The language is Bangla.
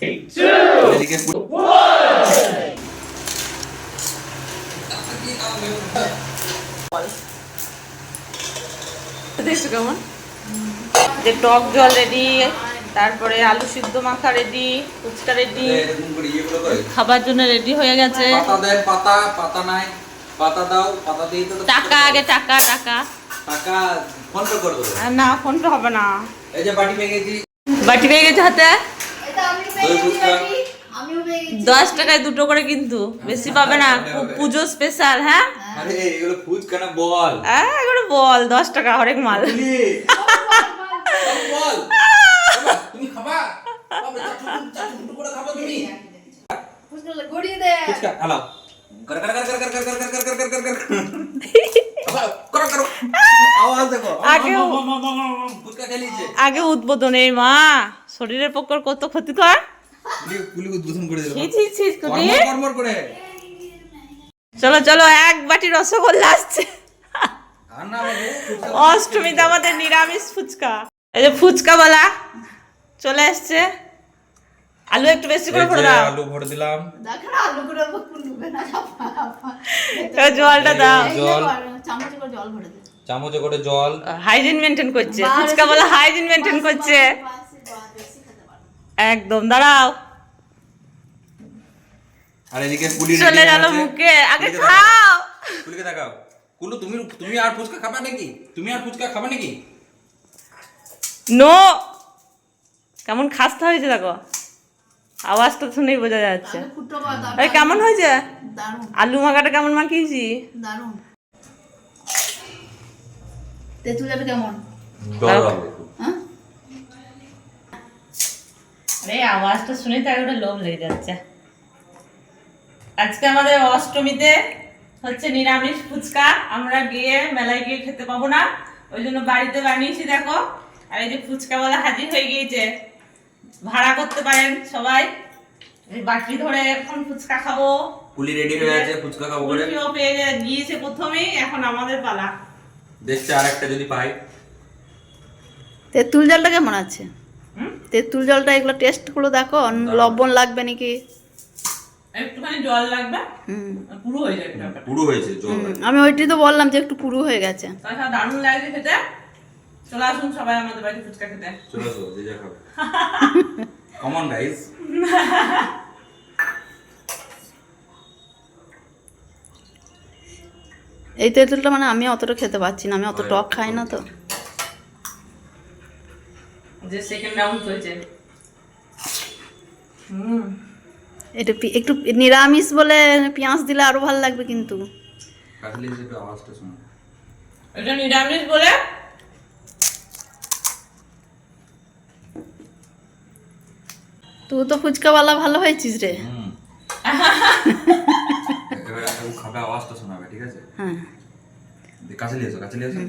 এদিকে কেমন যে টক জল রেডি, তারপরে আলু সিদ্ধ মাখা রেডি, ফুচকা রেডি, খাবার জন্য রেডি হয়ে গেছে। পাতা দেন, পাতা পাতা নাই, পাতা দাও, পাতা দিয়ে তো টাকা আগে, টাকা টাকা টাকা ফোন পে করে দেবো। না ফোন পে হবে না। এই যে বাটি পেয়ে গেছি, বাটি পেয়ে গেছে হাতে। এটা আমি পেয়ে গেছি বাটি, আমিও পেয়ে গেছি। 10 টাকায় দুটো করে, কিন্তু বেশি পাবে না, পুজো স্পেশাল। হ্যাঁ আরে এগুলো ফুচকা না বল, এগুলো বল 10 টাকা হরেক মাল। বল তুমি খাবা, বাবা চাটু করে খাবা তুমি। ফুচকা গড়িয়ে দে, ফুচকা আলাও কর কর কর কর কর কর কর কর কর কর কর কর কর আওয়াজ দেখো। ফুচকা খেলিছে আগে উদ্বোধন, এই মা শরীরের পক্ষে কত ক্ষতিকর। পুলি উদ্বোধন করে দিল, কর্মর করে। চলো চলো, এক বাটি রসগোল্লা আসছে। আর না বাবু, অষ্টমীতে আমাদের নিরামিষ ফুচকা। এই যে ফুচকা বলা চলে আসছে। আলু একটু বেশি করে ভরে দাও। আলু ভরে দিলাম, দেখো না আলু করে কুলবে না। জলটা দাও, জল চামচে করে জল ভরে দে, চামচে করে জল। হাইজিন মেনটেন করছে ফুচকা বলা, হাইজিন মেনটেন করছে একদম। দাঁড়াও, আর এদিকে পুলি চলে গেল মুখে। আগে খাও, পুলিকে দেখাও। কুলু তুমি তুমি আর ফুচকা খাবা নাকি? তুমি আর ফুচকা খাবা নাকি? নো। কেমন খাস্তা হয়েছে দেখো, আওয়াজটা শুনেই বোঝা যাচ্ছে। ফুটো কর দাও। এই কেমন হয়েছে? দারুন আলু মাখাটা কেমন মাখিয়েছি? দারুন। তেঁতুলের কেমন? হ্যাঁ আরে আওয়াজটা শুনেই তো একটা লোভ লেগে যাচ্ছে। আজকে আমাদের অষ্টমীতে হচ্ছে নিরামিষ ফুচকা। আমরা গিয়ে মেলায় গিয়ে খেতে পাবো না, ওই জন্য বাড়িতে বানিয়েছি দেখো। আর এই যে ফুচকা বলা হাজির হয়ে গিয়েছে, ভাড়া করতে পারেন সবাই। এই বাটি ধরে এখন ফুচকা খাবো। পুলি রেডি হয়ে আছে, ফুচকা খাবো করে। পুলিও পেয়ে গিয়েছে প্রথমেই, এখন আমাদের পালা। দেখছে আরেকটা যদি পাই। তেঁতুল জলটা কেমন আছে? তেঁতুল জলটা এগুলো টেস্ট করে দেখো, লবণ লাগবে নাকি। একটুখানি জল লাগবে, পুরো হয়ে যাবে। পুরো হয়েছে জল। আমি ওইটাই তো বললাম যে একটু পুরু হয়ে গেছে। তাছাড়া দারুণ লাগছে খেতে। চলে আসুন সবাই আমাদের বাড়ি ফুচকা খেতে। চলো তো যে যা খাবে। কম অন গাইস। এই তেঁতুলটা মানে আমি অতটা খেতে পারছি না, আমি অত টক খাই না তো। যে সেকেন্ড রাউন্ড চলছে। এটা একটু নিরামিষ বলে পেঁয়াজ দিলে আরো ভালো লাগবে, কিন্তু কাটলে যে আওয়াজটা শোনো। এটা নিরামিষ বলে তুই তো ফুচকাওয়ালা ভালো হয়েছিস রে। এবার ও খাবে, আওয়াজটা শোনাবে, ঠিক আছে? হ্যাঁ কাছে নিয়ে এসো, কাছে নিয়ে এসো।